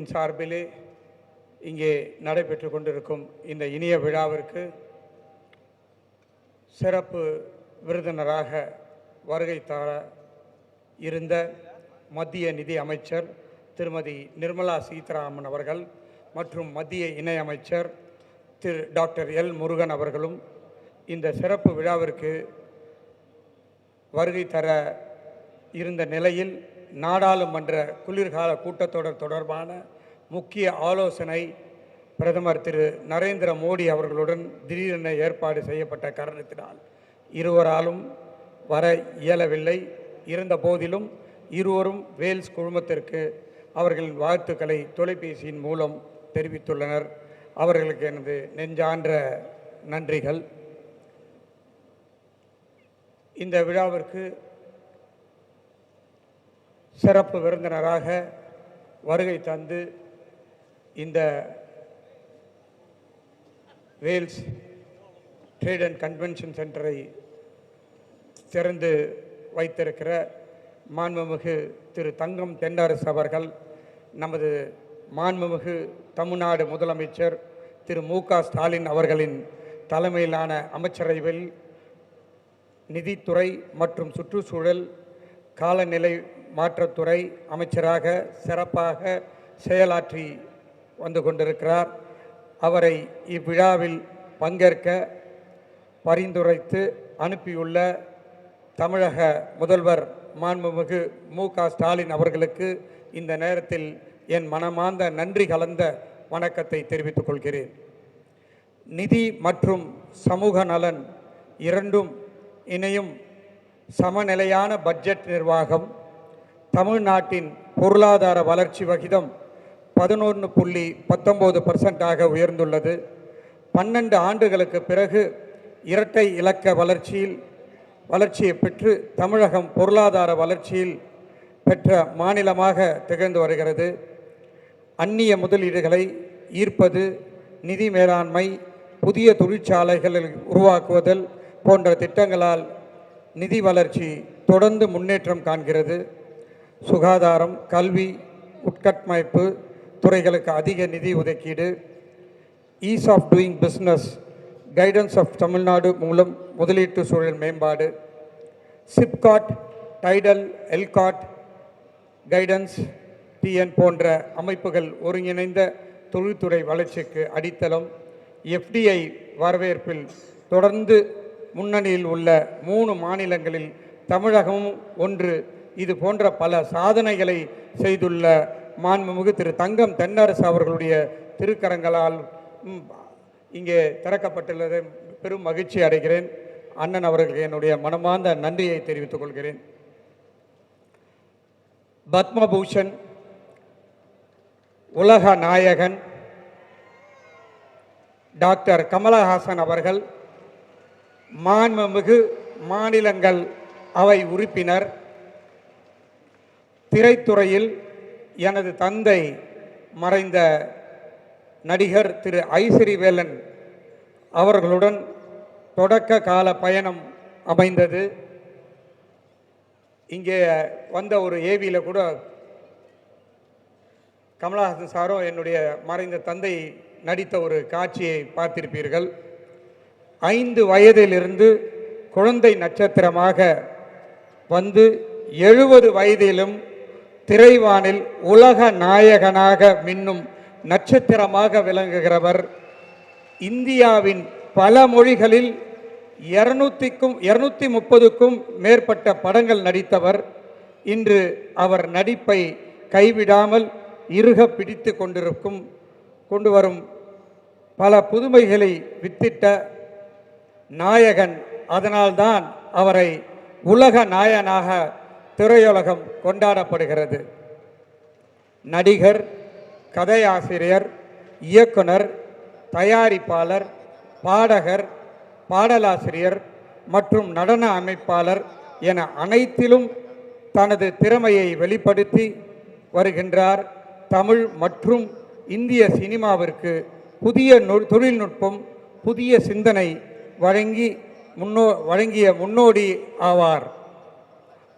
குழுவின் சார்பிலே இங்கே நடைபெற்று கொண்டிருக்கும் இந்த இனிய விழாவிற்கு சிறப்பு விருந்தினராக வருகை தர இருந்த மத்திய நிதி அமைச்சர் திருமதி நிர்மலா சீதாராமன் அவர்கள் மற்றும் மத்திய இணையமைச்சர் திரு டாக்டர் எல் முருகன் அவர்களும் இந்த சிறப்பு விழாவிற்கு வருகை தர இருந்த நிலையில் நாடாளுமன்ற குளிர்கால கூட்டத்தொடர் தொடர்பான முக்கிய ஆலோசனை பிரதமர் திரு நரேந்திர மோடி அவர்களுடன் திடீரென ஏற்பாடு செய்யப்பட்ட காரணத்தினால் இருவராலும் வர இயலவில்லை. இருந்த போதிலும் இருவரும் வேல்ஸ் குழுமத்திற்கு அவர்களின் வாழ்த்துக்களை தொலைபேசியின் மூலம் தெரிவித்துள்ளனர். அவர்களுக்கு எனது நெஞ்சான்ற நன்றிகள். இந்த விழாவிற்கு சிறப்பு விருந்தினராக வருகை தந்து இந்த வேல்ஸ் ட்ரேட் அண்ட் கன்வென்ஷன் சென்டரை திறந்து வைத்திருக்கிற மாண்புமிகு திரு தங்கம் தென்னரசு அவர்கள், நமது மாண்புமிகு தமிழ்நாடு முதலமைச்சர் திரு மு.க. ஸ்டாலின் அவர்களின் தலைமையிலான அமைச்சரவையில் நிதித்துறை மற்றும் சுற்றுச்சூழல் காலநிலை மாற்றத்துறை அமைச்சராக சிறப்பாக செயலாற்றி வந்து கொண்டிருக்கிறார். அவரை இவ்விழாவில் பங்கேற்க பரிந்துரைத்து அனுப்பியுள்ள தமிழக முதல்வர் மாண்புமிகு மு.க. ஸ்டாலின் அவர்களுக்கு இந்த நேரத்தில் என் மனமார்ந்த நன்றி கலந்த வணக்கத்தை தெரிவித்துக் கொள்கிறேன். நிதி மற்றும் சமூக நலன் இரண்டும் இணையும் சமநிலையான பட்ஜெட் நிர்வாகம் தமிழ்நாட்டின் பொருளாதார வளர்ச்சி விகிதம் 11.19% உயர்ந்துள்ளது. 12 ஆண்டுகளுக்கு பிறகு இரட்டை இலக்க வளர்ச்சியை பெற்று தமிழகம் பொருளாதார வளர்ச்சியில் பெற்ற மாநிலமாக திகழ்ந்து வருகிறது. அந்நிய முதலீடுகளை ஈர்ப்பது, நிதி மேலாண்மை, புதிய தொழிற்சாலைகளை உருவாக்குவதல் போன்ற திட்டங்களால் நிதி வளர்ச்சி தொடர்ந்து முன்னேற்றம் காண்கிறது. சுகாதாரம், கல்வி, உட்கட்டமைப்பு துறைகளுக்கு அதிக நிதி ஒதுக்கீடு, ease of doing business guidance of Tamil Nadu மூலம் முதலீட்டு சூழல் மேம்பாடு, சிப்காட், டைடல், எல்காட் கைடன்ஸ் டிஎன் போன்ற அமைப்புகள் ஒருங்கிணைந்த தொழில்துறை வளர்ச்சிக்கு அடித்தளம், எஃப்டிஐ வரவேற்பில் தொடர்ந்து முன்னணியில் உள்ள 3 மாநிலங்களில் தமிழகமும் ஒன்று. இது போன்ற பல சாதனைகளை செய்துள்ள மாண்புமிகு திரு தங்கம் தென்னரசு அவர்களுடைய திருக்கரங்களால் இங்கே திறக்கப்பட்டுள்ளதை பெரும் மகிழ்ச்சி அடைகிறேன். அண்ணன் அவர்களுக்கு என்னுடைய மனமார்ந்த நன்றியை தெரிவித்துக் கொள்கிறேன். பத்மபூஷன், உலக நாயகன் டாக்டர் கமலஹாசன் அவர்கள், மாண்புமிகு மாநிலங்கள் அவை உறுப்பினர், திரைத்துறையில் எனது தந்தை மறைந்த நடிகர் திரு ஐஸ்வரிவேலன் அவர்களுடன் தொடக்க கால பயணம் அமைந்தது. இங்கே வந்த ஒரு ஏவியில் கூட கமலஹாசன் சாரும் என்னுடைய மறைந்த தந்தை நடித்த ஒரு காட்சியை பார்த்திருப்பீர்கள். 5 வயதிலிருந்து குழந்தை நட்சத்திரமாக வந்து 70 வயதிலும் திரைவானில் உலக நாயகனாக மின்னும் நட்சத்திரமாக விளங்குகிறவர். இந்தியாவின் பல மொழிகளில் 230க்கும் மேற்பட்ட படங்கள் நடித்தவர். இன்று அவர் நடிப்பை கைவிடாமல் இறுக பிடித்து கொண்டு வரும் பல புதுமைகளை வித்திட்ட நாயகன். அதனால்தான் அவரை உலக நாயகனாக திரையுலகம் கொண்டாடப்படுகிறது. நடிகர், கதையாசிரியர், இயக்குனர், தயாரிப்பாளர், பாடகர், பாடலாசிரியர் மற்றும் நடன அமைப்பாளர் என அனைத்திலும் தனது திறமையை வெளிப்படுத்தி வருகின்றார். தமிழ் மற்றும் இந்திய சினிமாவிற்கு புதிய தொழில்நுட்பம், புதிய சிந்தனை வழங்கிய முன்னோடி ஆவார்.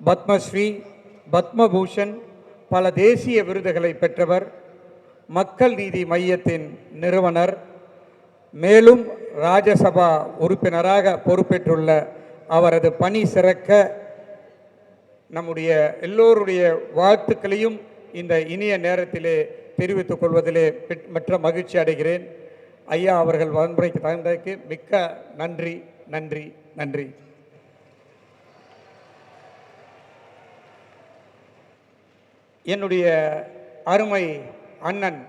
பத்மஸ்ரீ, பத்மபூஷன், பல தேசிய விருதுகளை பெற்றவர். மக்கள் நீதி மையத்தின் நிறுவனர், மேலும் ராஜ்யசபா உறுப்பினராக பொறுப்பேற்றுள்ள அவரது பணி சிறக்க நம்முடைய எல்லோருடைய வாழ்த்துக்களையும் இந்த இனிய நேரத்திலே தெரிவித்துக் கொள்வதிலே மற்ற மகிழ்ச்சி அடைகிறேன். ஐயா அவர்கள் வன்முறைக்கு தகுந்ததற்கு மிக்க நன்றி நன்றி நன்றி. என்னுடைய அருமை அண்ணன்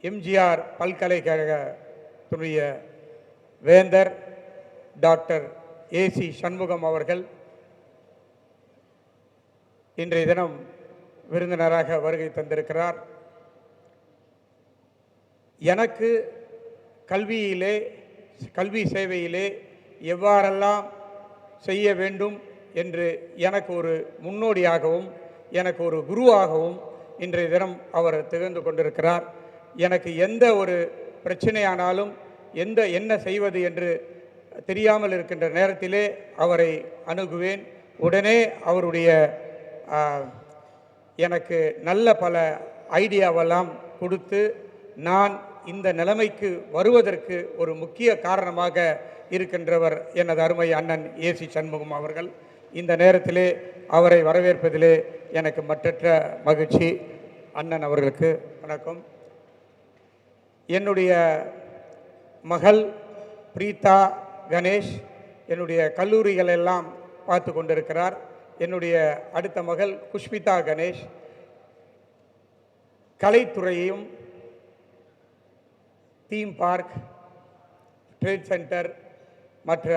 எம்ஜிஆர் பல்கலைக்கழகத்துடைய வேந்தர் டாக்டர் ஏசி சண்முகம் அவர்கள் இன்றைய தினம் விருந்தினராக வருகை தந்திருக்கிறார். எனக்கு கல்வி சேவையிலே எவ்வாறெல்லாம் செய்ய வேண்டும் என்று எனக்கு ஒரு முன்னோடியாகவும் எனக்கு ஒரு குருவாகவும் இன்றைய தினம் அவர் திகழ்ந்து கொண்டிருக்கிறார். எனக்கு எந்த ஒரு பிரச்சனையானாலும் என்ன செய்வது என்று தெரியாமல் இருக்கின்ற நேரத்திலே அவரை அணுகுவேன். உடனே அவருடைய எனக்கு நல்ல பல ஐடியாவெல்லாம் கொடுத்து நான் இந்த நிலைமைக்கு வருவதற்கு ஒரு முக்கிய காரணமாக இருக்கின்றவர் எனது அருமை அண்ணன் ஏசி சண்முகம் அவர்கள். இந்த நேரத்திலே அவரை வரவேற்பதிலே எனக்கு மற்றற்ற மகிழ்ச்சி. அண்ணன் அவர்களுக்கு வணக்கம். என்னுடைய மகள் பிரீதா கணேஷ் என்னுடைய கல்லூரிகளெல்லாம் பார்த்து கொண்டிருக்கிறார். என்னுடைய அடுத்த மகள் குஷ்மிதா கணேஷ் கலைத்துறையையும் தீம் பார்க், ட்ரேட் சென்டர், மற்ற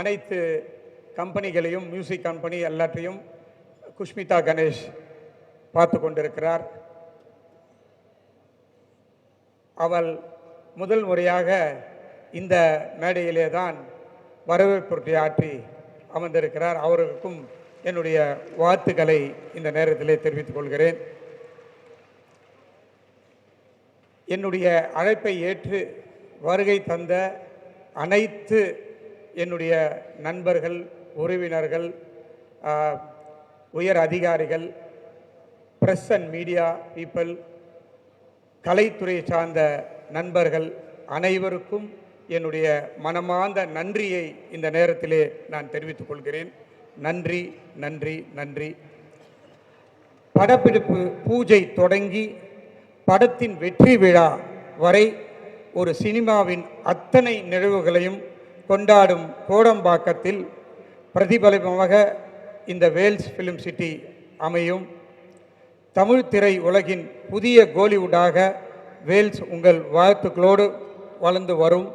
அனைத்து கம்பெனிகளையும், மியூசிக் கம்பெனி எல்லாத்தையும் குஷ்மிதா கணேஷ் பார்த்து கொண்டிருக்கிறார். அவள் முதல் முறையாக இந்த மேடையிலே தான் வரவேற்புரை ஆற்றி அமர்ந்திருக்கிறார். அவருக்கும் என்னுடைய வாழ்த்துக்களை இந்த நேரத்திலே தெரிவித்துக் கொள்கிறேன். என்னுடைய அழைப்பை ஏற்று வருகை தந்த அனைத்து என்னுடைய நண்பர்கள், உறவினர்கள், உயர் அதிகாரிகள், பிரஸ் அண்ட் மீடியா பீப்பிள், கலைத்துறை சார்ந்த நண்பர்கள் அனைவருக்கும் என்னுடைய மனமார்ந்த நன்றியை இந்த நேரத்திலே நான் தெரிவித்துக் கொள்கிறேன். நன்றி நன்றி நன்றி. படப்பிடிப்பு பூஜை தொடங்கி படத்தின் வெற்றி விழா வரை ஒரு சினிமாவின் அத்தனை நிகழ்வுகளையும் கொண்டாடும் கோடம்பாக்கத்தில் பிரதிபலிப்பமாக இந்த வேல்ஸ் ஃபிலிம் சிட்டி அமையும். தமிழ் திரை உலகின் புதிய கோலிவுட்டாக வேல்ஸ் உங்கள் வாழ்த்துக்களோடு வளர்ந்து வரும்.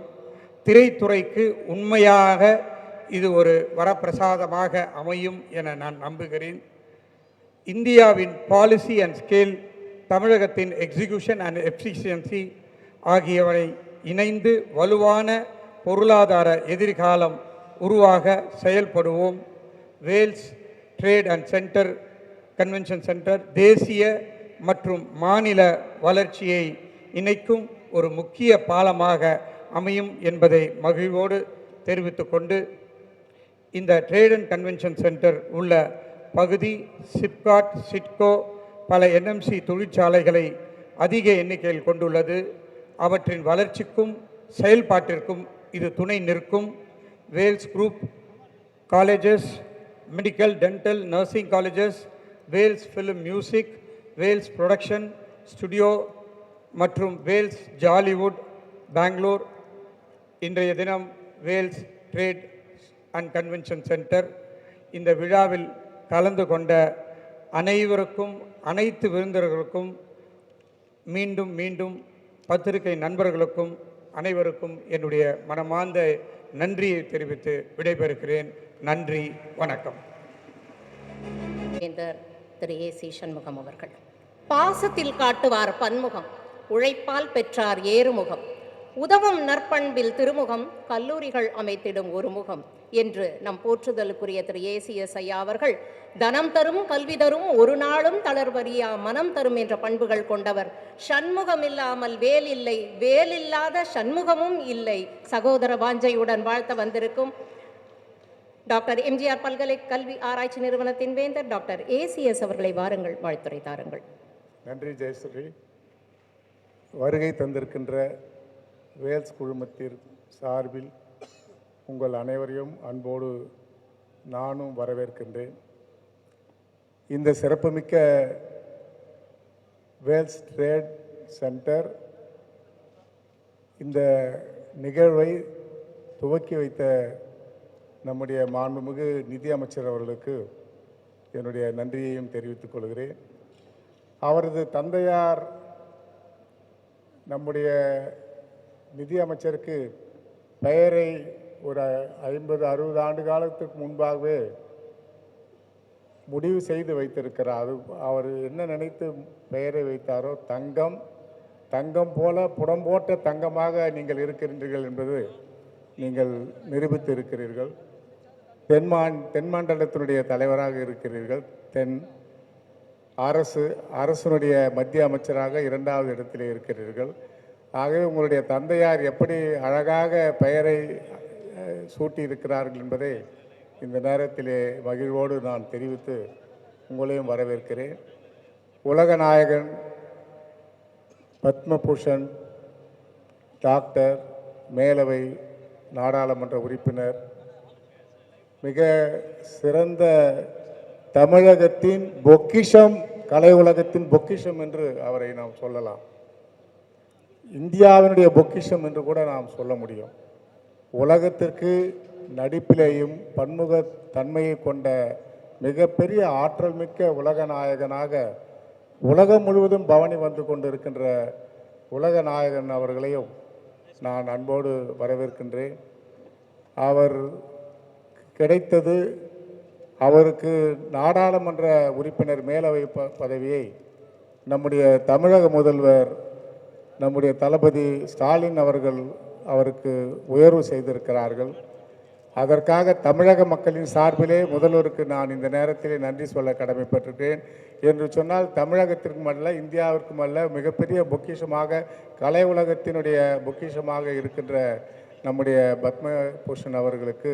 திரைத்துறைக்கு உண்மையாக இது ஒரு வரப்பிரசாதமாக அமையும் என நான் நம்புகிறேன். இந்தியாவின் பாலிசி அண்ட் ஸ்கேல், தமிழகத்தின் எக்ஸிகியூஷன் அண்ட் எஃபிஷியன்சி ஆகியவை இணைந்து வலுவான பொருளாதார எதிர்காலம் உருவாக செயல்படுவோம். Vels trade and centre convention centre தேசிய மற்றும் மாநில வளர்ச்சியை இணைக்கும் ஒரு முக்கிய பாலமாக அமையும் என்பதை மகிழ்வோடு தெரிவித்துக்கொண்டு, இந்த ட்ரேட் அண்ட் கன்வென்ஷன் சென்டர் உள்ள பகுதி சிப்காட், சிட்கோ, பல என்எம்சி தொழிற்சாலைகளை அதிக எண்ணிக்கையில் கொண்டுள்ளது. அவற்றின் வளர்ச்சிக்கும் செயல்பாட்டிற்கும் இது துணை நிற்கும். Vels group colleges, medical, dental, nursing colleges, Vels film music, Vels production studio மற்றும் வேல்ஸ் ஜாலிவுட் பெங்களூர், இன்றைய தினம் Vels trade and convention centre. இந்த விழாவில் கலந்து கொண்ட அனைவருக்கும், அனைத்து விருந்தினர்களுக்கும், மீண்டும் மீண்டும் பத்திரிகை நண்பர்களுக்கும் அனைவருக்கும் என்னுடைய மனமார்ந்த நன்றியை தெரிவித்து விடைபெறுகிறேன். நன்றி, வணக்கம். திரு ஏசி சண்முகம் அவர்கள் பாசத்தில் காட்டுவார் பன்முகம், உழைப்பால் பெற்றார் ஏறுமுகம், உதவும் நற்பண்பில் திருமுகம், கல்லூரிகள் அமைத்திடும் ஒரு முகம் என்று நம் போற்றுதலுக்குரிய திரு ஏசிஎஸ் ஐயா அவர்கள் தனம் தரும், கல்வி தரும், ஒரு நாளும் தளர்வறியா மனம் தரும் என்ற பண்புகள் கொண்டவர். சண்முகம் இல்லாமல் வேல் இல்லை, வேல் இல்லாத சண்முகமும் இல்லை. சகோதர வாஞ்சையுடன் வாழ்த்த வந்திருக்கும் டாக்டர் எம்ஜிஆர் பல்கலை கல்வி ஆராய்ச்சி நிறுவனத்தின் வேந்தர் டாக்டர் ஏசிஎஸ் அவர்களை வாருங்கள், வாழ்த்துரை தாருங்கள். நன்றி ஜெயஸ்ரீ. வருகை தந்திருக்கின்ற வேல்ஸ் குழுமத்தின் சார்பில் உங்கள் அனைவரையும் அன்போடு நானும் வரவேற்கின்றேன். இந்த சிறப்புமிக்க வேல்ஸ் ட்ரேட் சென்டர் இந்த நிகழ்வை துவக்கி வைத்த நம்முடைய மாண்புமிகு நிதி அமைச்சர் அவர்களுக்கு என்னுடைய நன்றியையும் தெரிவித்துக் கொள்கிறேன். அவரது தந்தையார் நம்முடைய நிதி அமைச்சருக்கு பெயரை ஒரு 50-60 ஆண்டு காலத்துக்கு முன்பாகவே முடிவு செய்து வைத்திருக்கிறார். அது அவர் என்ன நினைத்து பெயரை வைத்தாரோ, தங்கம் தங்கம் போல புடம்போட்ட தங்கமாக நீங்கள் இருக்கின்றீர்கள் என்பது நீங்கள் நிரூபித்து இருக்கிறீர்கள். தென்மண்டலத்தினுடைய தலைவராக இருக்கிறீர்கள். அரசனுடைய மத்திய அமைச்சராக 2வது இடத்திலே இருக்கிறீர்கள். ஆகவே உங்களுடைய தந்தையார் எப்படி அழகாக பெயரை சூட்டியிருக்கிறார்கள் என்பதை இந்த நேரத்திலே மகிழ்வோடு நான் தெரிவித்து உங்களையும் வரவேற்கிறேன். உலக நாயகன் பத்மபூஷன் டாக்டர் மேலவை நாடாளுமன்ற உறுப்பினர், மிக சிறந்த தமிழகத்தின் பொக்கிஷம், கலை உலகத்தின் பொக்கிஷம் என்று அவரை நாம் சொல்லலாம். இந்தியாவினுடைய பொக்கிஷம் என்று கூட நாம் சொல்ல முடியும். உலகத்திற்கு நடிப்பிலேயும் பன்முக தன்மையை கொண்ட மிகப்பெரிய ஆற்றல் மிக்க உலக நாயகனாக உலகம் முழுவதும் பவனி வந்து கொண்டிருக்கின்ற உலக நாயகன் அவர்களையும் நான் அன்போடு வரவேற்கின்றேன். அவர் கிடைத்தது, அவருக்கு நாடாளுமன்ற உறுப்பினர் மேலவை பதவியை நம்முடைய தமிழக முதல்வர் நம்முடைய தளபதி ஸ்டாலின் அவர்கள் அவருக்கு உயர்வு செய்திருக்கிறார்கள். அதற்காக தமிழக மக்களின் சார்பிலே முதல்வருக்கு நான் இந்த நேரத்திலே நன்றி சொல்ல கடமைப்பட்டிருக்கிறேன். என்று சொன்னால் தமிழகத்திற்கும் அல்ல, இந்தியாவிற்கும் அல்ல, மிகப்பெரிய பொக்கிஷமாக, கலை உலகத்தினுடைய பொக்கிஷமாக இருக்கின்ற நம்முடைய பத்மபூஷன் அவர்களுக்கு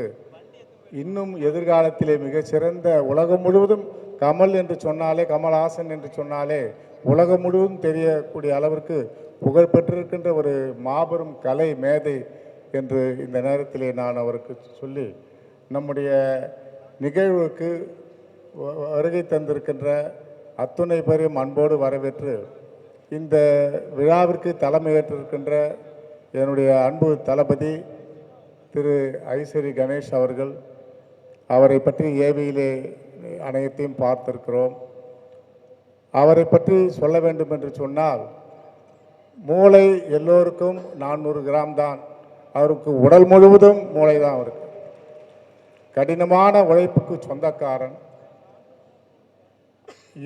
இன்னும் எதிர்காலத்திலே மிகச்சிறந்த, உலகம் முழுவதும் கமல் என்று சொன்னாலே, கமல்ஹாசன் என்று சொன்னாலே உலகம் முழுவதும் தெரியக்கூடிய அளவிற்கு புகழ் பெற்றிருக்கின்ற ஒரு மாபெரும் கலை மேதை என்று இந்த நேரத்திலே நான் அவருக்கு சொல்லி, நம்முடைய நிகழ்வுக்கு வருகை தந்திருக்கின்ற அத்துணை பேரையும் அன்போடு வரவேற்று இந்த விழாவிற்கு தலைமையேற்றிருக்கின்ற என்னுடைய அன்பு தளபதி திரு ஐசரி கணேஷ் அவர்கள், அவரை பற்றி ஏவியிலே அனைத்தையும் பார்த்திருக்கிறோம். அவரை பற்றி சொல்ல வேண்டும் என்று சொன்னால், மூளை எல்லோருக்கும் 400 கிராம் தான், அவருக்கு உடல் முழுவதும் மூளை தான். அவருக்கு கடினமான உழைப்புக்கு சொந்தக்காரன்.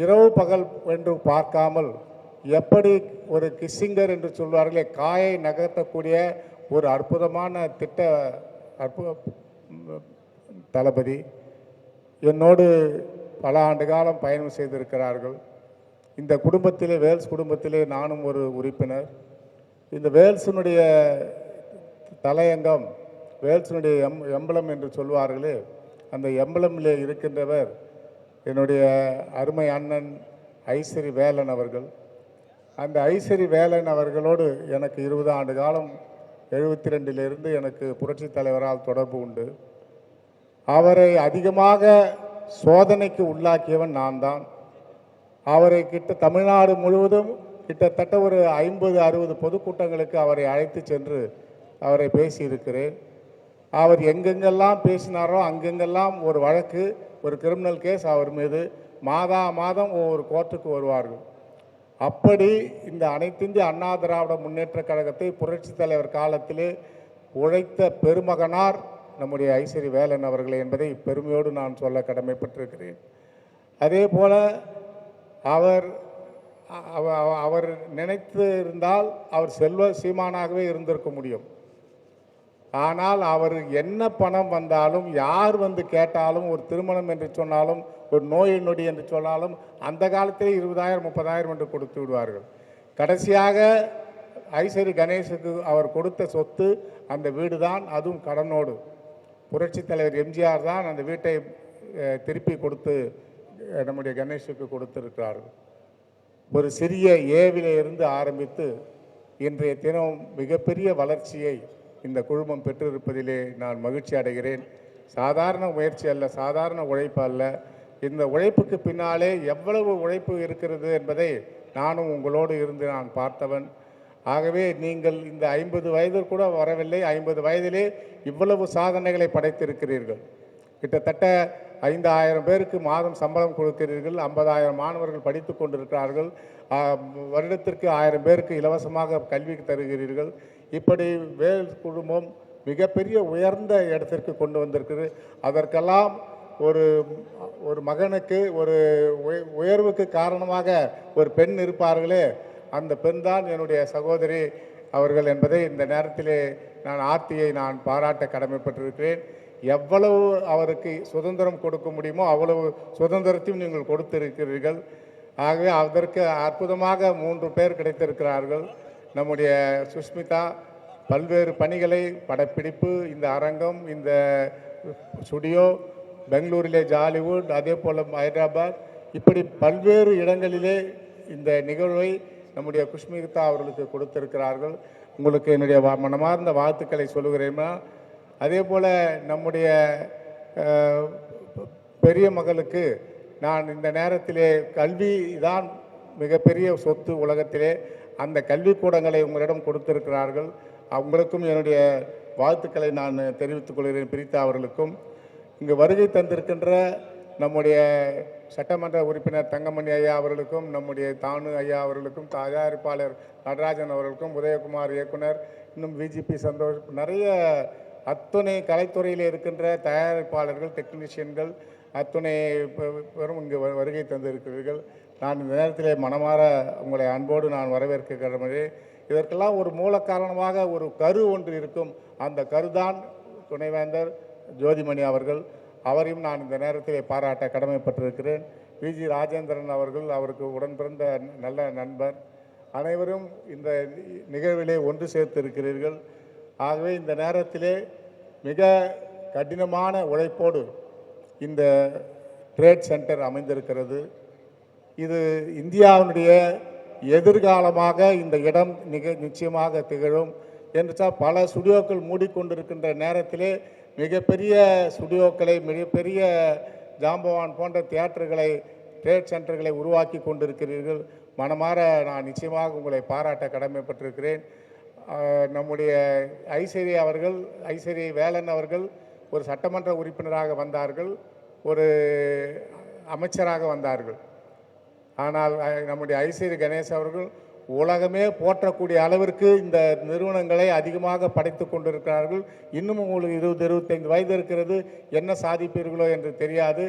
இரவு பகல் என்று பார்க்காமல் எப்படி ஒரு கிஸ்ஸிங்கர் என்று சொல்வார்களே, காயை நகர்த்தக்கூடிய ஒரு அற்புதமான தளபதி என்னோடு பல ஆண்டு காலம் பயணம் செய்திருக்கிறார்கள். இந்த குடும்பத்திலே, வேல்ஸ் குடும்பத்திலே நானும் ஒரு உறுப்பினர். இந்த வேல்ஸினுடைய தலையங்கம், வேல்ஸினுடைய எம்பளம் என்று சொல்வார்களே, அந்த எம்பளமிலே இருக்கின்றவர் என்னுடைய அருமை அண்ணன் ஐசரி வேலன் அவர்கள். அந்த ஐசரி வேலன் அவர்களோடு எனக்கு 20 ஆண்டு காலம், 72லிருந்து எனக்கு புரட்சி தலைவரால் தொடர்பு உண்டு. அவரை அதிகமாக சோதனைக்கு உள்ளாக்கியவன் நான் தான். அவரை தமிழ்நாடு முழுவதும் கிட்டத்தட்ட ஒரு 50-60 பொதுக்கூட்டங்களுக்கு அவரை அழைத்து சென்று அவரை பேசியிருக்கிறேன். அவர் எங்கெங்கெல்லாம் பேசினாரோ அங்கெங்கெல்லாம் ஒரு வழக்கு, ஒரு கிரிமினல் கேஸ் அவர் மீது மாதம் ஒவ்வொரு கோர்ட்டுக்கு வருவார்கள். அப்படி இந்த அனைத்திந்திய அண்ணா திராவிட முன்னேற்ற கழகத்தை புரட்சி தலைவர் காலத்திலே உழைத்த பெருமகனார் நம்முடைய ஐசரி வேலன் அவர்களே என்பதை பெருமையோடு நான் சொல்ல கடமைப்பட்டிருக்கிறேன். அதே போல அவர் நினைத்து இருந்தால் அவர் செல்வ சீமானாகவே இருந்திருக்க முடியும். ஆனால் அவர் என்ன பணம் வந்தாலும், யார் வந்து கேட்டாலும், ஒரு திருமணம் என்று சொன்னாலும், ஒரு நோய் நொடி என்று சொன்னாலும் அந்த காலத்திலே 20,000-30,000 என்று கொடுத்து விடுவார்கள். கடைசியாக ஐசரி கணேஷுக்கு அவர் கொடுத்த சொத்து அந்த வீடு தான், அதுவும் கடனோடு. புரட்சி தலைவர் எம்ஜிஆர் தான் அந்த வீட்டை திருப்பி கொடுத்து நம்முடைய கணேஷுக்கு கொடுத்திருக்கிறார்கள். ஒரு சிறிய ஏவிலே இருந்து ஆரம்பித்து இன்றைய தினம் மிகப்பெரிய வளர்ச்சியை இந்த குழுமம் பெற்றிருப்பதிலே நான் மகிழ்ச்சி அடைகிறேன். சாதாரண முயற்சி அல்ல, சாதாரண உழைப்பு அல்ல. இந்த உழைப்புக்கு பின்னாலே எவ்வளவு உழைப்பு இருக்கிறது என்பதை நானும் உங்களோடு இருந்து நான் பார்த்தவன். ஆகவே நீங்கள் இந்த 50 வயது கூட வரவில்லை, 50 வயதிலே இவ்வளவு சாதனைகளை படைத்திருக்கிறீர்கள். கிட்டத்தட்ட 5,000 பேருக்கு மாதம் சம்பளம் கொடுக்கிறீர்கள், 50,000 மாணவர்கள் படித்து கொண்டிருக்கிறார்கள், வருடத்திற்கு 1000 பேருக்கு இலவசமாக கல்வி தருகிறீர்கள். இப்படி வேல் குழுமம் மிகப்பெரிய உயர்ந்த இடத்திற்கு கொண்டு வந்திருக்கிறது. அதற்கெல்லாம் ஒரு மகனுக்கு ஒரு உயர்வுக்கு காரணமாக ஒரு பெண் இருப்பார்களே, அந்த பெண் தான் என்னுடைய சகோதரி அவர்கள் என்பதை இந்த நேரத்திலே நான் ஆர்த்தியை நான் பாராட்ட கடமைப்பட்டிருக்கிறேன். எவ்வளவு அவருக்கு சுதந்திரம் கொடுக்க முடியுமோ அவ்வளவு சுதந்திரத்தையும் நீங்கள் கொடுத்திருக்கிறீர்கள். ஆகவே அதற்கு அற்புதமாக 3 பேர் கிடைத்திருக்கிறார்கள். நம்முடைய சுஷ்மிதா பல்வேறு பணிகளை, படப்பிடிப்பு, இந்த அரங்கம், இந்த ஸ்டுடியோ, பெங்களூரிலே ஜாலிவுட், அதே போல் ஹைதராபாத், இப்படி பல்வேறு இடங்களிலே இந்த நிகழ்வை நம்முடைய குஷ்மிதா அவர்களுக்கு கொடுத்திருக்கிறார்கள். உங்களுக்கு என்னுடைய மனமார்ந்த வாழ்த்துக்களை சொல்லுகிறேன்னா, அதே போல் நம்முடைய பெரிய மகளுக்கு நான் இந்த நேரத்திலே கல்வி தான் மிகப்பெரிய சொத்து உலகத்திலே, அந்த கல்விக்கூடங்களை உங்களிடம் கொடுத்திருக்கிறார்கள். அவங்களுக்கும் என்னுடைய வாழ்த்துக்களை நான் தெரிவித்துக் கொள்கிறேன். பிரித்தா அவர்களுக்கும் இங்கு வருகை தந்திருக்கின்ற நம்முடைய சட்டமன்ற உறுப்பினர் தங்கமணி ஐயா அவர்களுக்கும், நம்முடைய தானு ஐயா அவர்களுக்கும், தயாரிப்பாளர் நடராஜன் அவர்களுக்கும், உதயகுமார் இயக்குனர், இன்னும் விஜிபி சந்தோஷ், நிறைய அத்துணை கலைத்துறையில் இருக்கின்ற தயாரிப்பாளர்கள், டெக்னீஷியன்கள் அத்துணை பெரும் இங்கு வருகை தந்திருக்கிறீர்கள். நான் இந்த நேரத்திலே மனமாற உங்களை அன்போடு நான் வரவேற்க கடமையே. இதற்கெல்லாம் ஒரு மூல காரணமாக ஒரு கரு ஒன்று இருக்கும். அந்த கருதான் துணைவேந்தர் ஜோதிமணி அவர்கள். அவரையும் நான் இந்த நேரத்திலே பாராட்ட கடமைப்பட்டிருக்கிறேன். விஜி ராஜேந்திரன் அவர்கள், அவருக்கு உடன் பிறந்த நல்ல நண்பர், அனைவரும் இந்த நிகழ்விலே ஒன்று சேர்த்து இருக்கிறீர்கள். ஆகவே இந்த நேரத்திலே மிக கடினமான உழைப்போடு இந்த ட்ரேட் சென்டர் அமைந்திருக்கிறது. இது இந்தியாவினுடைய எதிர்காலமாக இந்த இடம் நிச்சயமாக திகழும் என்று பல ஸ்டுடியோக்கள் மூடிக்கொண்டிருக்கின்ற நேரத்திலே மிகப்பெரிய ஸ்டுடியோக்களை, மிகப்பெரிய ஜாம்பவான் போன்ற தியேட்டர்களை, ட்ரேட் சென்டர்களை உருவாக்கி கொண்டிருக்கிறீர்கள். மனமாற நான் நிச்சயமாக உங்களை பாராட்ட கடமைப்பட்டிருக்கிறேன். நம்முடைய ஐஸ்வரி வேலன் அவர்கள் ஒரு சட்டமன்ற உறுப்பினராக வந்தார்கள், ஒரு அமைச்சராக வந்தார்கள். ஆனால் நம்முடைய ஐஸ்வரி கணேஷ் அவர்கள் உலகமே போற்றக்கூடிய அளவிற்கு இந்த நிறுவனங்களை அதிகமாக படைத்து கொண்டிருக்கிறார்கள். இன்னும் உங்களுக்கு 20-25 வயது இருக்கிறது, என்ன சாதிப்பீர்களோ என்று தெரியாது.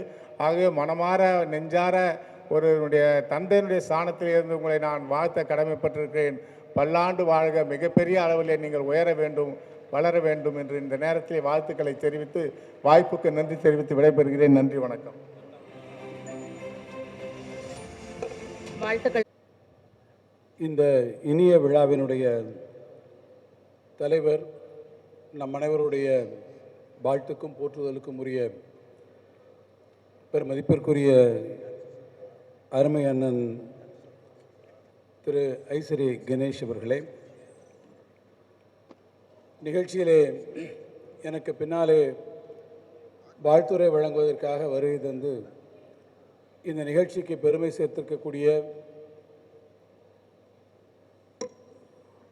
ஆகவே மனமாற நெஞ்சார ஒருவருடைய தந்தையினுடைய ஸ்தானத்தில் இருந்து உங்களை நான் வாழ்த்த கடமைப்பட்டிருக்கிறேன். பல்லாண்டு வாழ்க, மிகப்பெரிய அளவில் நீங்கள் உயர வேண்டும், வளர வேண்டும் என்று இந்த நேரத்தில் வாழ்த்துக்களை தெரிவித்து, வாய்ப்புக்கு நன்றி தெரிவித்து விடைபெறுகிறேன். நன்றி, வணக்கம். வாழ்த்துக்கள். இந்த இனிய விழாவினுடைய தலைவர், நம் அனைவருடைய வாழ்த்துக்கும் போற்றுதலுக்கும் உரிய பெருமதிப்பிற்குரிய அருமை அண்ணன் திரு ஐஸ்வரி கணேஷ் அவர்களே, நிகழ்ச்சியிலே எனக்கு பின்னாலே வாழ்த்துரை வழங்குவதற்காக வருகை தந்து இந்த நிகழ்ச்சிக்கு பெருமை சேர்த்திருக்கக்கூடிய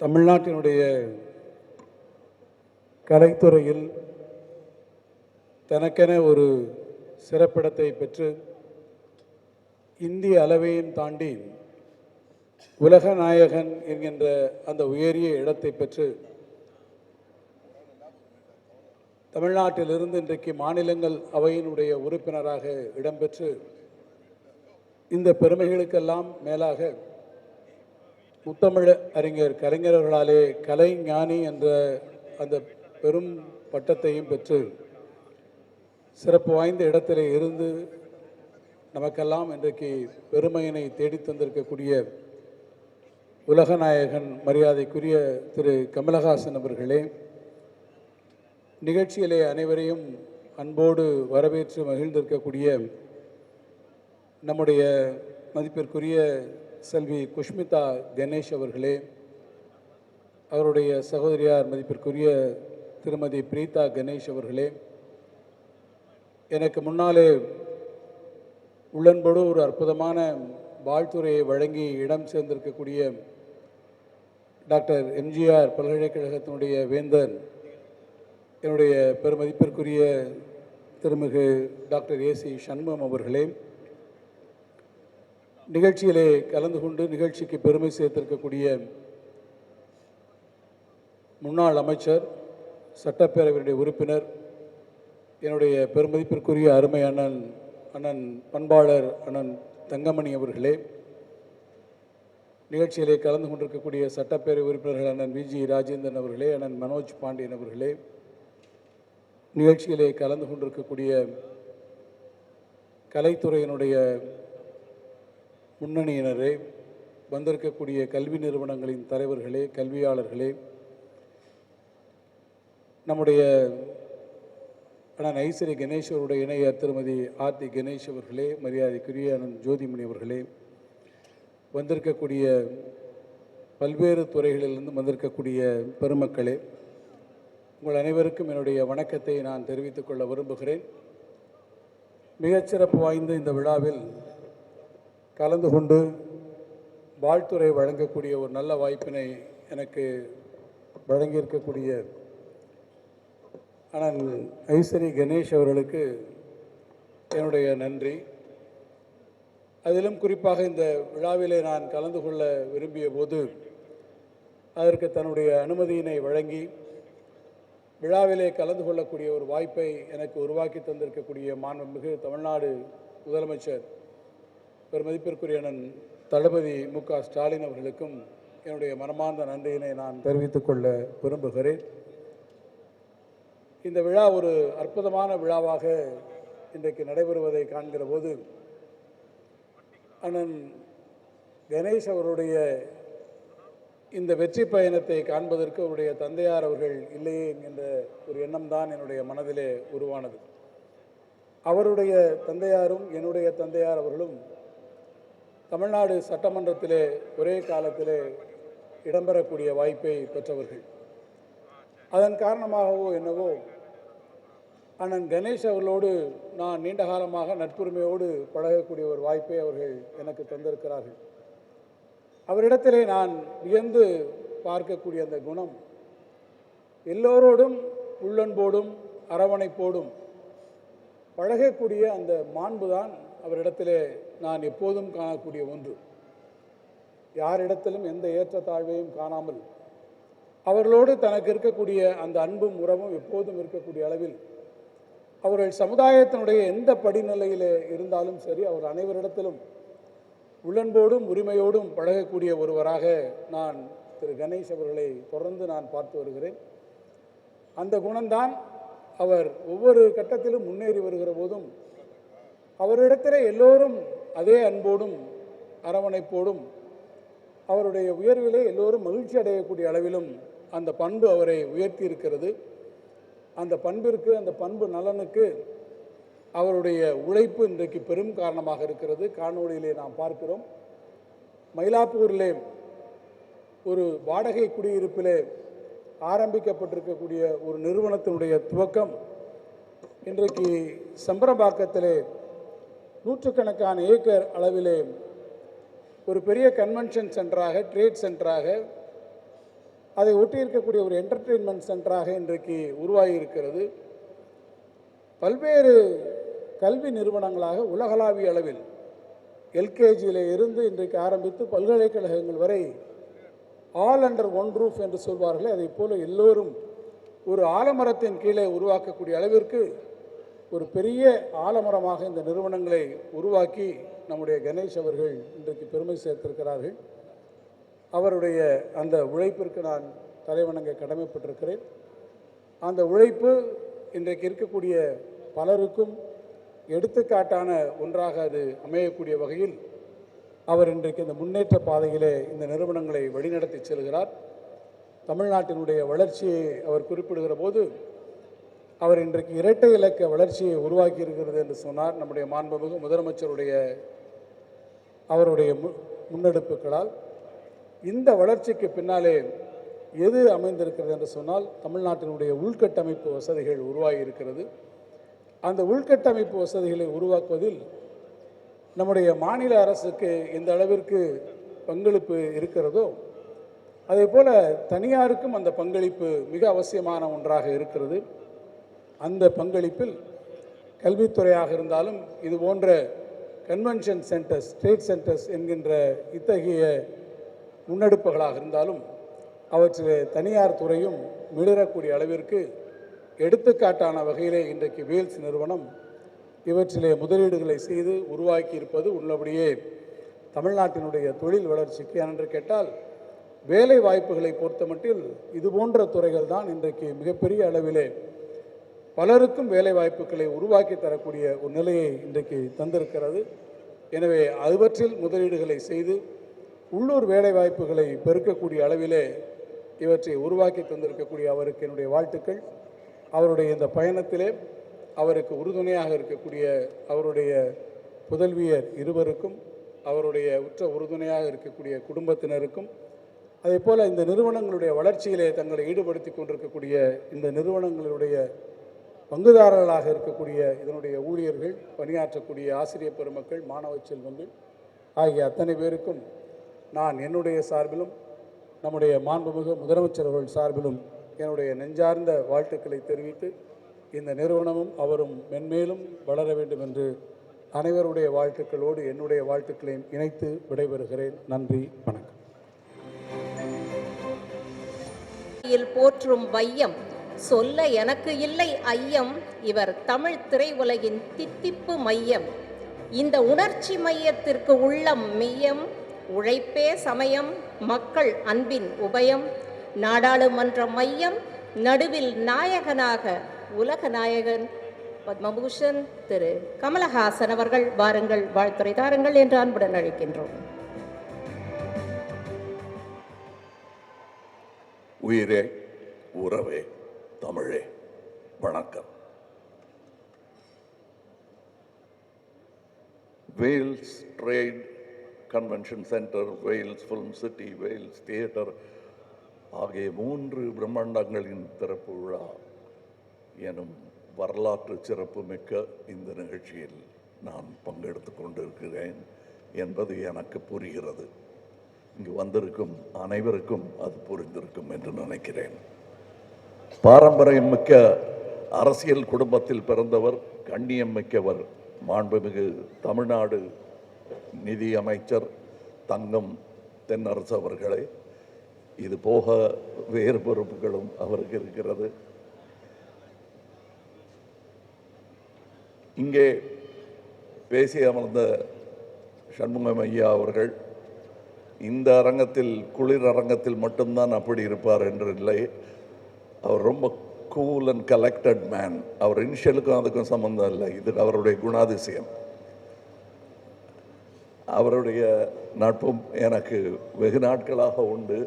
தமிழ்நாட்டினுடைய கலைத்துறையில் தனக்கென ஒரு சிறப்பிடத்தை பெற்று இந்திய அளவையும் தாண்டி உலக நாயகன் என்கின்ற அந்த உயரிய இடத்தை பெற்று தமிழ்நாட்டிலிருந்து இன்றைக்கு மாநிலங்கள் அவையினுடைய உறுப்பினராக இடம்பெற்று இந்த பெருமைகளுக்கெல்லாம் மேலாக முத்தமிழ் அறிஞர் கலைஞர்களாலே கலைஞானி என்ற அந்த பெரும் பட்டத்தையும் பெற்று சிறப்பு வாய்ந்த இடத்திலே இருந்து நமக்கெல்லாம் இன்றைக்கு பெருமையினை தேடி தந்திருக்கக்கூடிய உலகநாயகன் மரியாதைக்குரிய திரு கமலஹாசன் அவர்களே, நிகழ்ச்சியிலே அனைவரையும் அன்போடு வரவேற்று மகிழ்ந்திருக்கக்கூடிய நம்முடைய மதிப்பிற்குரிய செல்வி குஷ்மிதா கணேஷ் அவர்களே, அவருடைய சகோதரியார் மதிப்பிற்குரிய திருமதி பிரீதா கணேஷ் அவர்களே, எனக்கு முன்னாலே உள்ளன்போடு ஒரு அற்புதமான வாழ்த்துறையை வழங்கி இடம் சேர்ந்திருக்கக்கூடிய டாக்டர் எம்ஜிஆர் பல்கலைக்கழகத்தினுடைய வேந்தர் என்னுடைய பெருமதிப்பிற்குரிய திருமிகு டாக்டர் ஏசி சண்முகம் அவர்களே, நிகழ்ச்சியிலே கலந்து கொண்டு நிகழ்ச்சிக்கு பெருமை சேர்த்திருக்கக்கூடிய முன்னாள் அமைச்சர், சட்டப்பேரவையுடைய உறுப்பினர், என்னுடைய பெருமதிப்பிற்குரிய அருமை அண்ணன் பண்பாளர் அண்ணன் தங்கமணி அவர்களே, நிகழ்ச்சியிலே கலந்து கொண்டிருக்கக்கூடிய சட்டப்பேரவை உறுப்பினர்கள் அண்ணன் விஜி ராஜேந்திரன் அவர்களே, அண்ணன் மனோஜ் பாண்டியன் அவர்களே, நிகழ்ச்சியிலே கலந்து கொண்டிருக்கக்கூடிய கலைத்துறையினுடைய முன்னணியினரே, வந்திருக்கக்கூடிய கல்வி நிறுவனங்களின் தலைவர்களே, கல்வியாளர்களே, நம்முடைய அண்ணன் ஐஸ்வரி கணேஷ் அவருடைய இணையர் திருமதி ஆர்த்தி கணேஷ் அவர்களே, மரியாதைக்குரிய அண்ணன் ஜோதிமணி அவர்களே, வந்திருக்கக்கூடிய பல்வேறு துறைகளிலிருந்து வந்திருக்கக்கூடிய பெருமக்களே, உங்கள் அனைவருக்கும் என்னுடைய வணக்கத்தை நான் தெரிவித்துக் கொள்ள விரும்புகிறேன். மிகச்சிறப்பு வாய்ந்த இந்த விழாவில் கலந்து கொண்டு வாழ்த்துறை வழங்கக்கூடிய ஒரு நல்ல வாய்ப்பினை எனக்கு வழங்கியிருக்கக்கூடிய அண்ணன் ஐஸ்வரி கணேஷ் அவர்களுக்கு என்னுடைய நன்றி. அதிலும் குறிப்பாக இந்த விழாவிலே நான் கலந்து கொள்ள விரும்பிய போது அதற்கு தன்னுடைய அனுமதியினை வழங்கி விழாவிலே கலந்து கொள்ளக்கூடிய ஒரு வாய்ப்பை எனக்கு உருவாக்கி தந்திருக்கக்கூடிய மாண்புமிகு தமிழ்நாடு முதலமைச்சர் பெருமதிப்பிற்குரிய அண்ணன் தளபதி மு.க. ஸ்டாலின் அவர்களுக்கும் என்னுடைய மனமார்ந்த நன்றியினை நான் தெரிவித்துக் கொள்ள விரும்புகிறேன். இந்த விழா ஒரு அற்புதமான விழாவாக இன்றைக்கு நடைபெறுவதை காண்கிற போது அண்ணன் கணேஷ் அவருடைய இந்த வெற்றி பயணத்தை காண்பதற்கு அவருடைய தந்தையார் அவர்கள் இல்லையே என்கின்ற ஒரு எண்ணம்தான் என்னுடைய மனதிலே உருவானது. அவருடைய தந்தையாரும் என்னுடைய தந்தையார் அவர்களும் தமிழ்நாடு சட்டமன்றத்திலே ஒரே காலத்திலே இடம்பெறக்கூடிய வாய்ப்பை பெற்றவர்கள். அதன் காரணமாகவோ என்னவோ அண்ணன் கணேஷ் அவர்களோடு நான் நீண்ட காலமாக நட்புரிமையோடு பழகக்கூடிய ஒரு வாய்ப்பை அவர்கள் எனக்கு தந்திருக்கிறார்கள். அவரிடத்திலே நான் வியந்து பார்க்கக்கூடிய அந்த குணம், எல்லோரோடும் உள்ளன்போடும் அரவணைப்போடும் பழகக்கூடிய அந்த மாண்புதான் அவரிடத்திலே நான் எப்போதும் காணக்கூடிய ஒன்று. யாரிடத்திலும் எந்த ஏற்றத்தாழ்வையும் காணாமல் அவர்களோடு தனக்கு இருக்கக்கூடிய அந்த அன்பும் உறவும் எப்போதும் இருக்கக்கூடிய அளவில் அவர்கள் சமுதாயத்தினுடைய எந்த படிநிலையில் இருந்தாலும் சரி, அவர் அனைவரிடத்திலும் உள்ளன்போடும் உரிமையோடும் பழகக்கூடிய ஒருவராக நான் திரு கணேஷ் அவர்களை தொடர்ந்து நான் பார்த்து வருகிறேன். அந்த குணம்தான் அவர் ஒவ்வொரு கட்டத்திலும் முன்னேறி வருகிற போதும் அவரிடத்திலே எல்லோரும் அதே அன்போடும் அரவணைப்போடும் அவருடைய உயர்விலே எல்லோரும் மகிழ்ச்சி அடையக்கூடிய அளவிலும் அந்த பண்பு அவரை உயர்த்தி இருக்கிறது. அந்த பண்பிற்கு, அந்த பண்பு நலனுக்கு அவருடைய உழைப்பு இன்றைக்கு பெரும் காரணமாக இருக்கிறது. காணொளியிலே நாம் பார்க்கிறோம். மயிலாப்பூரிலே ஒரு வாடகை குடியிருப்பிலே ஆரம்பிக்கப்பட்டிருக்கக்கூடிய ஒரு நிறுவனத்தினுடைய துவக்கம் இன்றைக்கு சம்பரம்பாக்கத்திலே நூற்றுக்கணக்கான ஏக்கர் அளவிலே ஒரு பெரிய கன்வென்ஷன் சென்டராக, ட்ரேட் சென்டராக, அதை ஒட்டியிருக்கக்கூடிய ஒரு என்டர்டெயின்மெண்ட் சென்டராக இன்றைக்கு உருவாகி இருக்கிறது. பல்வேறு கல்வி நிறுவனங்களாக உலகளாவிய அளவில் எல்கேஜியில் இருந்து இன்றைக்கு ஆரம்பித்து பல்கலைக்கழகங்கள் வரை ஆல் அண்டர் ஒன் ரூஃப் என்று சொல்வார்களே, அதை போல எல்லோரும் ஒரு ஆலமரத்தின் கீழே உருவாக்கக்கூடிய அளவிற்கு ஒரு பெரிய ஆலமரமாக இந்த நிறுவனங்களை உருவாக்கி நம்முடைய கணேஷ் அவர்கள் இன்றைக்கு பெருமை சேர்த்திருக்கிறார்கள். அவருடைய அந்த உழைப்பிற்கு நான் தலைவணங்க கடமைப்பட்டிருக்கிறேன். அந்த உழைப்பு இன்றைக்கு இருக்கக்கூடிய பலருக்கும் எடுத்துக்காட்டான ஒன்றாக அது அமையக்கூடிய வகையில் அவர் இன்றைக்கு இந்த முன்னேற்ற பாதையிலே இந்த நிறுவனங்களை வழிநடத்தி செல்கிறார். தமிழ்நாட்டினுடைய வளர்ச்சியை அவர் குறிப்பிடுகிற போது அவர் இன்றைக்கு இரட்டை இலக்க வளர்ச்சியை உருவாக்கி இருக்கிறது என்று சொன்னார். நம்முடைய மாண்புமிகு முதலமைச்சருடைய அவருடைய முன்னெடுப்புகளால் இந்த வளர்ச்சிக்கு பின்னாலே எது அமைந்திருக்கிறது என்று சொன்னால் தமிழ்நாட்டினுடைய உள்கட்டமைப்பு வசதிகள் உருவாகி இருக்கிறது. அந்த உள்கட்டமைப்பு வசதிகளை உருவாக்குவதில் நம்முடைய மாநில அரசுக்கு எந்த அளவிற்கு பங்களிப்பு இருக்கிறதோ அதே போல் தனியாருக்கும் அந்த பங்களிப்பு மிக அவசியமான ஒன்றாக இருக்கிறது. அந்த பங்களிப்பில் கல்வித்துறையாக இருந்தாலும் இது போன்ற கன்வென்ஷன் சென்டர்ஸ், ஸ்டேட் சென்டர்ஸ் என்கின்ற இத்தகைய முன்னெடுப்புகளாக இருந்தாலும் அவற்றில் தனியார் துறையும் மிளிரக்கூடிய அளவிற்கு எடுத்துக்காட்டான வகையிலே இன்றைக்கு வேல்ஸ் நிறுவனம் இவற்றிலே முதலீடுகளை செய்து உருவாக்கி இருப்பது உள்ளபடியே தமிழ்நாட்டினுடைய தொழில் வளர்ச்சிக்கு. ஏனென்று கேட்டால் வேலை வாய்ப்புகளை பொறுத்தமட்டில் இது போன்ற துறைகள் தான் இன்றைக்கு மிகப்பெரிய அளவிலே பலருக்கும் வேலை வாய்ப்புகளை உருவாக்கி தரக்கூடிய ஒரு நிலையை இன்றைக்கு தந்திருக்கிறது. எனவே அதுவற்றில் முதலீடுகளை செய்து உள்ளூர் வேலை வாய்ப்புகளை பெருக்கக்கூடிய அளவிலே இவற்றை உருவாக்கி தந்திருக்கக்கூடிய அவருக்கு என்னுடைய வாழ்த்துக்கள். அவருடைய இந்த பயணத்திலே அவருக்கு உறுதுணையாக இருக்கக்கூடிய அவருடைய புதல்வியர் இருவருக்கும், அவருடைய உற்ற உறுதுணையாக இருக்கக்கூடிய குடும்பத்தினருக்கும், அதே போல் இந்த நிறுவனங்களுடைய வளர்ச்சியிலே தங்களை ஈடுபடுத்தி கொண்டிருக்கக்கூடிய இந்த நிறுவனங்களுடைய பங்குதாரர்களாக இருக்கக்கூடிய இதனுடைய ஊழியர்கள், பணியாற்றக்கூடிய ஆசிரியர் பெருமக்கள், மாணவ செல்வங்கள் ஆகிய அத்தனை பேருக்கும் நான் என்னுடைய சார்பிலும் நம்முடைய மாண்புமிகு முதலமைச்சர் அவர்கள் சார்பிலும் என்னுடைய நெஞ்சார்ந்த வாழ்த்துக்களை தெரிவித்து இந்த நிறுவனமும் அவரும் மென்மேலும் வளர வேண்டும் என்று அனைவருடைய வாழ்த்துக்களோடு என்னுடைய வாழ்த்துக்களையும் இணைத்து விடைபெறுகிறேன். நன்றி, வணக்கம். போற்றும் வையம் சொல்ல எனக்கு இல்லை ஐயம், இவர் தமிழ் திரையுலகின் தித்திப்பு மையம். இந்த உணர்ச்சி மையத்திற்கு உள்ளம் மெய்யம், உழைப்பே சமயம், மக்கள் அன்பின் உபயம், நாடாளுமன்ற மையம், நடுவில் நாயகனாக உலக நாயகன் பத்மபூஷன் திரு கமலஹாசன் அவர்கள் வாருங்கள் வாழ்த்துரை தாருங்கள் என்று அன்புடன் அழைக்கின்றோம். உயிரே, உறவே, தமிழே, வணக்கம். Vels trade convention centre, Vels film city, Vels theatre ஆகிய 3 பிரம்மாண்டங்களின் திறப்பு விழா எனும் வரலாற்று சிறப்பு மிக்க இந்த நிகழ்ச்சியில் நான் பங்கெடுத்து கொண்டிருக்கிறேன் என்பது எனக்கு புரிகிறது. இங்கு வந்திருக்கும் அனைவருக்கும் அது புரிந்திருக்கும் என்று நினைக்கிறேன். பாரம்பரியம் மிக்க அரசியல் குடும்பத்தில் பிறந்தவர், கண்ணியம் மிக்கவர், மாண்புமிகு தமிழ்நாடு நிதி அமைச்சர் தங்கம் தென்னரசு அவர்களே. இது போக வேறு பொறுப்புகளும் அவருக்கு இருக்கிறது. இங்கே பேசி அமர்ந்த சண்முகம் ஐயா அவர்கள் இந்த அரங்கத்தில், குளிர் அரங்கத்தில் மட்டும்தான் அப்படி இருப்பார் என்று இல்லை. அவர் ரொம்ப கூல் அண்ட் கலெக்டட் மேன். அவர் இனிஷியலுக்கும் அதுக்கும் சம்பந்தம் இல்லை, இது அவருடைய குணாதிசயம். அவருடைய நட்பும் எனக்கு வெகு நாட்களாக உண்டு.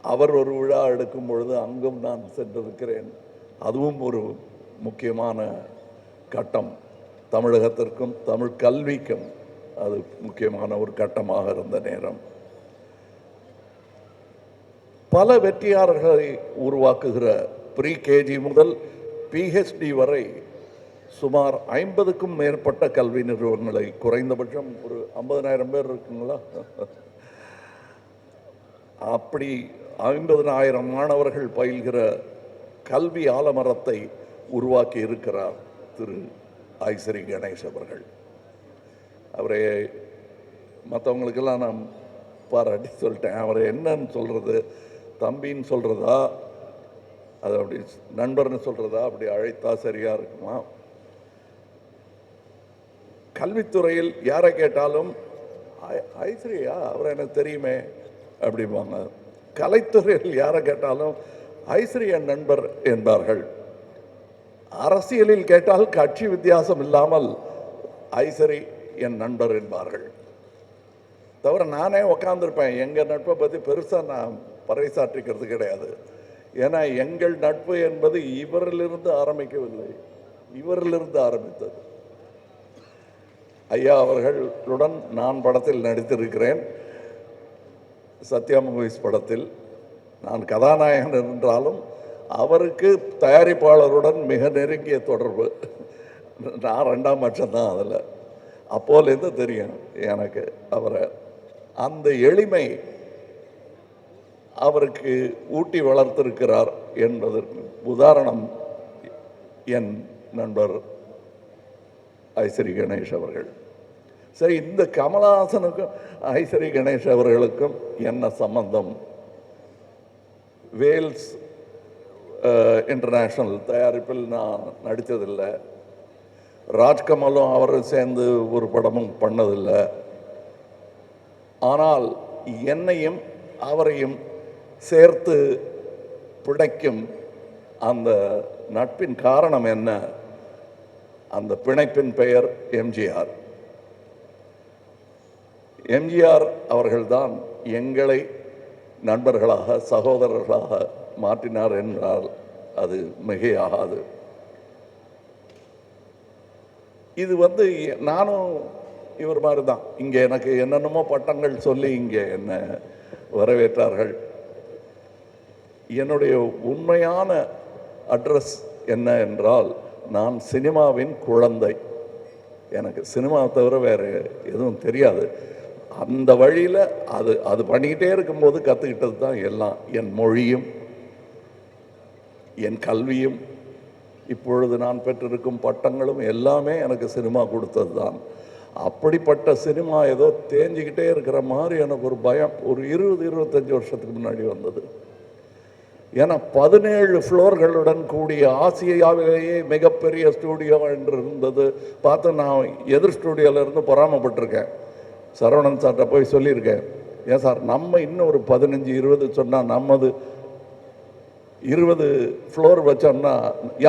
அவர் ஒரு விழா எடுக்கும் பொழுது அங்கும் நான் சென்றிருக்கிறேன். அதுவும் ஒரு முக்கியமான கட்டம். தமிழகத்திற்கும் தமிழ் கல்விக்கும் அது முக்கியமான ஒரு கட்டமாக இருந்த நேரம். பல வெற்றியாளர்களை உருவாக்குகிற ப்ரீ கேஜி முதல் பிஹெச்டி வரை சுமார் 50க்கும் மேற்பட்ட கல்வி நிறுவனங்களை, குறைந்தபட்சம் ஒரு 50,000 பேர் இருக்குங்களா, அப்படி 50,000 மாணவர்கள் பயில்கிற கல்வி ஆலமரத்தை உருவாக்கி இருக்கிறார் திரு ஐசரி கணேஷ் அவர்கள். அவரை மற்றவங்களுக்கெல்லாம் நான் பாராட்டி சொல்லிட்டேன். அவரை என்னன்னு சொல்கிறது, தம்பின்னு சொல்கிறதா, அது அப்படி நண்பர்னு சொல்கிறதா, அப்படி அழைத்தா சரியாக இருக்குமா? கல்வித்துறையில் யாரை கேட்டாலும் ஐஸ்வர்யா அவரை எனக்கு தெரியுமே அப்படிம்பாங்க. கலைத்துறையில் யாரை கேட்டாலும் ஐஸ்வர்யா நண்பர் என்பார்கள். அரசியலில் கேட்டால் கட்சி வித்தியாசம் இல்லாமல் ஐசரி என் நண்பர் என்பார்கள். தவிர நானே உக்காந்துருப்பேன். எங்கள் நட்பை பற்றி பெருசாக நான் பறைசாற்றிக்கிறது கிடையாது. ஏன்னா எங்கள் நட்பு என்பது இவரிலிருந்து ஆரம்பிக்கவில்லை, இவரிலிருந்து ஆரம்பித்தது. ஐயா அவர்களுடன் நான் படத்தில் நடித்திருக்கிறேன், சத்யா மூவிஸ் படத்தில். நான் கதாநாயகன் என்றாலும் அவருக்கு தயாரிப்பாளருடன் மிக நெருங்கிய தொடர்பு. நான் 2ஆம் பட்சம் தான் அதில். அப்போலேருந்து தெரியும் எனக்கு அவரை. அந்த எளிமை அவருக்கு ஊட்டி வளர்த்திருக்கிறார் என்பதற்கு உதாரணம் என் நண்பர் ஐசரி கணேஷ் அவர்கள். சரி, இந்த கமலஹாசனுக்கும் ஐசரி கணேஷ் அவர்களுக்கும் என்ன சம்பந்தம்? வேல்ஸ் இன்டர்நேஷ்னல் தயாரிப்பில் நான் நடித்ததில்லை. ராஜ்கமலும் அவரும் சேர்ந்து ஒரு படமும் பண்ணதில்லை. ஆனால் என்னையும் அவரையும் சேர்த்து பிணைக்கும் அந்த நட்பின் காரணம் என்ன? அந்த பிணைப்பின் பெயர் எம்ஜிஆர். எம்ஜிஆர் அவர்கள்தான் எங்களை நண்பர்களாக சகோதரர்களாக மாற்றினார் என்றால் அது மிகையாகாது. இது நானும் இவர் மாதிரி தான். இங்கே எனக்கு என்னென்னமோ பட்டங்கள் சொல்லி இங்கே என்ன வரவேற்றார்கள். என்னுடைய உண்மையான அட்ரஸ் என்ன என்றால், நான் சினிமாவின் குழந்தை. எனக்கு சினிமா தவிர வேறு எதுவும் தெரியாது. அந்த வழியில் அது பண்ணிக்கிட்டே இருக்கும்போது கற்றுக்கிட்டது தான் எல்லாம். என் மொழியும் என் கல்வியும் இப்பொழுது நான் பெற்றிருக்கும் பட்டங்களும் எல்லாமே எனக்கு சினிமா கொடுத்தது தான். அப்படிப்பட்ட சினிமா ஏதோ தேஞ்சிக்கிட்டே இருக்கிற மாதிரி எனக்கு ஒரு பயம் ஒரு 20-25 வருஷத்துக்கு முன்னாடி வந்தது. ஏன்னா 17 ஃப்ளோர்களுடன் கூடிய ஆசியாவிலேயே மிகப்பெரிய ஸ்டூடியோ என்று இருந்தது. பார்த்து நான் எதிர் ஸ்டூடியோவிலேருந்து பொறாமப்பட்டிருக்கேன். சரவணன் சார்கிட்ட போய் சொல்லியிருக்கேன், ஏன் சார் நம்ம இன்னும் ஒரு 15-20 சொன்னால் நம்மது 20 ஃப்ளோர் வச்சோம்னா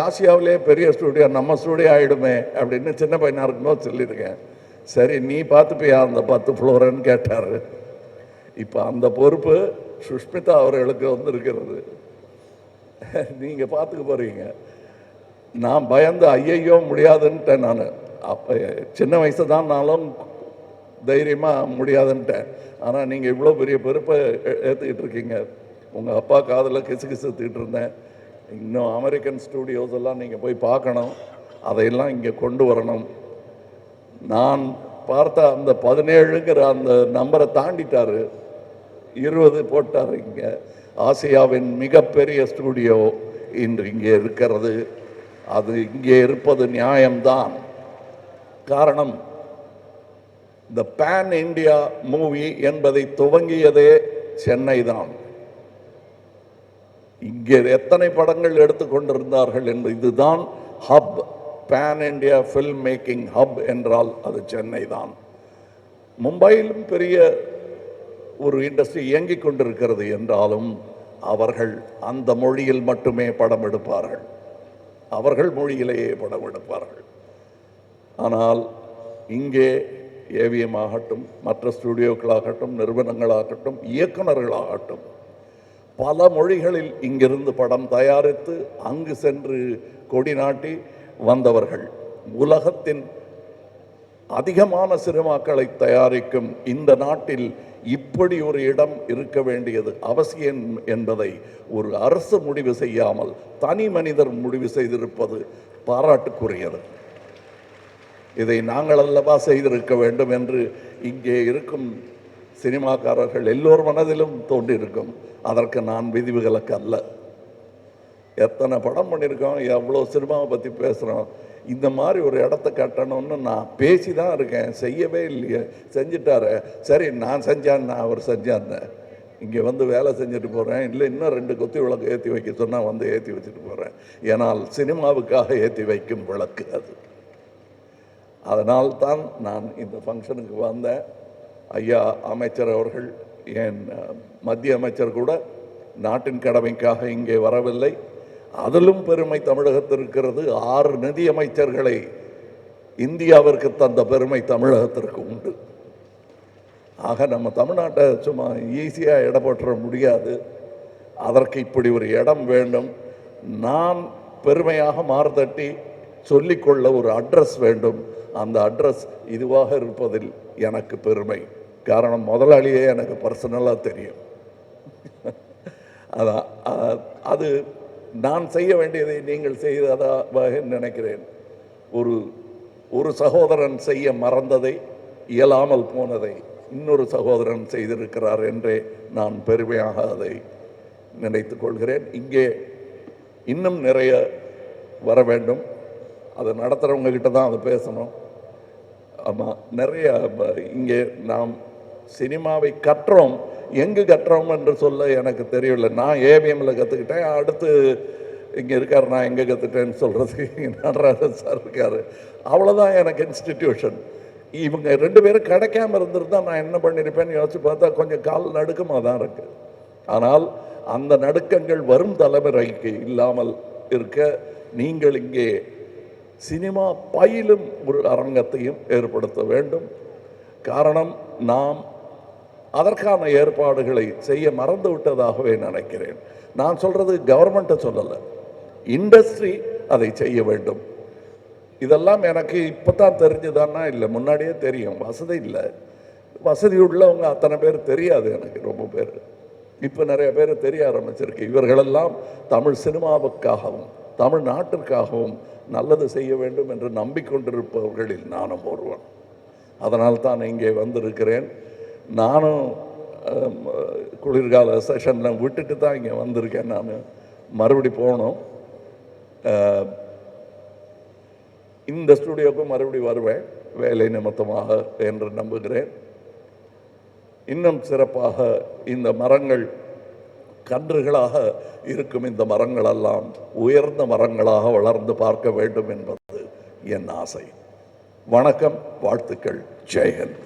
ஆசியாவிலே பெரிய ஸ்டூடியோ நம்ம ஸ்டூடியோ ஆகிடுமே அப்படின்னு சின்ன பையனாக இருக்கும்போது சொல்லியிருக்கேன். சரி, நீ பார்த்துப்பியா அந்த 10 ஃப்ளோருன்னு கேட்டார். இப்போ அந்த பொறுப்பு சுஷ்மிதா அவர்களுக்கு இருக்கிறது. நீங்கள் பார்த்துக்க போகிறீங்க. நான் பயந்து ஐயையோ முடியாதுன்ட்டேன். நான் அப்போ சின்ன வயசு தான், நானும் தைரியமாக முடியாதுன்ட்டேன். ஆனால் நீங்கள் இவ்வளோ பெரிய பொறுப்பை ஏற்றுக்கிட்டு இருக்கீங்க. உங்கள் அப்பா காதில் கிசுகிசுத்துக்கிட்டு இருந்தேன். இன்னும் அமெரிக்கன் ஸ்டூடியோஸ் எல்லாம் நீங்கள் போய் பார்க்கணும், அதையெல்லாம் இங்கே கொண்டு வரணும். நான் பார்த்த அந்த 17ங்கிற அந்த நம்பரை தாண்டிட்டார், 20 போட்டார். இங்கே ஆசியாவின் மிகப்பெரிய ஸ்டூடியோ இன்று இங்கே இருக்கிறது. அது இங்கே இருப்பது நியாயம்தான். காரணம், இந்த பேன் இண்டியா மூவி என்பதை துவங்கியதே சென்னை தான். இங்கே எத்தனை படங்கள் எடுத்துக்கொண்டிருந்தார்கள் என்று. இதுதான் hub. Pan India film making hub என்றால் அது சென்னை தான். மும்பையிலும் பெரிய ஒரு இண்டஸ்ட்ரி இயங்கிக் கொண்டிருக்கிறது என்றாலும் அவர்கள் அந்த மொழியில் மட்டுமே படம் எடுப்பார்கள். அவர்கள் மொழியிலேயே படம் எடுப்பார்கள். ஆனால் இங்கே ஏவிஎம் ஆகட்டும், மற்ற ஸ்டூடியோக்களாகட்டும், நிறுவனங்களாகட்டும், இயக்குநர்களாகட்டும், பல மொழிகளில் இங்கிருந்து படம் தயாரித்து அங்கு சென்று கொடி நாட்டி வந்தவர்கள். உலகத்தின் அதிகமான சினிமாக்களை தயாரிக்கும் இந்த நாட்டில் இப்படி ஒரு இடம் இருக்க வேண்டியது அவசியம் என்பதை ஒரு அரசு முடிவு செய்யாமல் தனி மனிதர் முடிவு செய்திருப்பது பாராட்டுக்குரியது. இதை நாங்கள் அல்லவா செய்திருக்க வேண்டும் என்று இங்கே இருக்கும் சினிமாக்காரர்கள் எல்லோர் மனதிலும் தோன்றியிருக்கும். அதற்கு நான் விதிவிலக்கு அல்ல. எத்தனை படம் பண்ணியிருக்கோம், எவ்வளோ சினிமாவை பற்றி பேசுகிறோம். இந்த மாதிரி ஒரு இடத்த கட்டணும்னு நான் பேசி தான் இருக்கேன், செய்யவே இல்லையே. செஞ்சிட்டாரு. சரி, நான் செஞ்சான்னு அவர் செஞ்சான்னு இங்கே வேலை செஞ்சுட்டு போகிறேன். இல்லை, இன்னும் 2 கொத்தி விளக்கு ஏற்றி வைக்க சொன்னால் ஏற்றி வச்சுட்டு போகிறேன். ஏன்னால் சினிமாவுக்காக ஏற்றி வைக்கும் விளக்கு அது. அதனால்தான் நான் இந்த ஃபங்க்ஷனுக்கு வந்தேன். ஐயா அமைச்சர் அவர்கள், என் மத்திய அமைச்சர் கூட நாட்டின் கடமைக்காக இங்கே வரவில்லை. அதிலும் பெருமை தமிழகத்தில் இருக்கிறது. 6 நிதி அமைச்சர்களை இந்தியாவிற்கு தந்த பெருமை தமிழகத்திற்கு உண்டு. ஆக நம்ம தமிழ்நாட்டை சும்மா ஈஸியாக இடம் போட்டுற முடியாது. அதற்கு இப்படி ஒரு இடம் வேண்டும். நான் பெருமையாக மார்தட்டி சொல்லிக்கொள்ள ஒரு அட்ரஸ் வேண்டும். அந்த அட்ரஸ் இதுவாக இருப்பதில் எனக்கு பெருமை. காரணம், முதலாளியே எனக்கு பர்சனலாக தெரியும். அதான் அது நான் செய்ய வேண்டியதை நீங்கள் செய்ததாக நினைக்கிறேன். ஒரு சகோதரன் செய்ய மறந்ததை, இயலாமல் போனதை இன்னொரு சகோதரன் செய்திருக்கிறார் என்றே நான் பெருமையாக அதை நினைத்துக் கொள்கிறேன். இங்கே இன்னும் நிறைய வர வேண்டும். அதை நடத்துகிறவங்க கிட்ட தான் அதை பேசணும். ஆமாம், நிறைய இங்கே நாம் சினிமாவை கற்றோம். எங்கு கற்றோம் என்று சொல்ல எனக்கு தெரியல. நான் ஏவிஎம்மில் கற்றுக்கிட்டேன். அடுத்து இங்கே இருக்கார், நான் எங்கே கற்றுட்டேன்னு சொல்கிறதுக்கு நடராஜன் சார் இருக்கார். அவ்வளோதான் எனக்கு இன்ஸ்டிடியூஷன். இவங்க 2 பேரும் கிடைக்காம இருந்திருந்தால் நான் என்ன பண்ணியிருப்பேன்னு யோசிச்சு பார்த்தா கொஞ்சம் கால் நடுக்கமாக தான் இருக்குது. ஆனால் அந்த நடுக்கங்கள் வரும் தலைமுறைக்கு இல்லாமல் இருக்க நீங்கள் இங்கே சினிமா பயிலும் ஒரு அரங்கத்தையும் ஏற்படுத்த வேண்டும். காரணம், நாம் அதற்கான ஏற்பாடுகளை செய்ய மறந்து விட்டதாகவே நினைக்கிறேன். நான் சொல்கிறது கவர்மெண்ட்டை சொல்லலை, இண்டஸ்ட்ரி அதை செய்ய வேண்டும். இதெல்லாம் எனக்கு இப்போ தான் தெரிஞ்சுதான்னா இல்லை, முன்னாடியே தெரியும். வசதி இல்லை, வசதி உள்ளவங்க அத்தனை பேர் தெரியாது எனக்கு. ரொம்ப பேர் இப்போ நிறைய பேர் தெரிய ஆரம்பிச்சிருக்கு. இவர்களெல்லாம் தமிழ் சினிமாவுக்காகவும் தமிழ் நாட்டிற்காகவும் நல்லது செய்ய வேண்டும் என்று நம்பிக்கொண்டிருப்பவர்களில் நானும் ஒருவன். அதனால் தான் இங்கே வந்திருக்கிறேன். நானும் குளிர்கால செஷனில் விட்டுட்டு தான் இங்கே வந்திருக்கேன். நான் மறுபடி போகணும். இந்த ஸ்டுடியோவுக்கு மறுபடி வருவேன் வேலை நிமித்தமாக என்று நம்புகிறேன். இன்னும் சிறப்பாக இந்த மரங்கள் கன்றுகளாக இருக்கும். இந்த மரங்களெல்லாம் உயர்ந்த மரங்களாக வளர்ந்து பார்க்க வேண்டும் என்பது என் ஆசை. வணக்கம், வாழ்த்துக்கள், ஜெயஹிந்த்.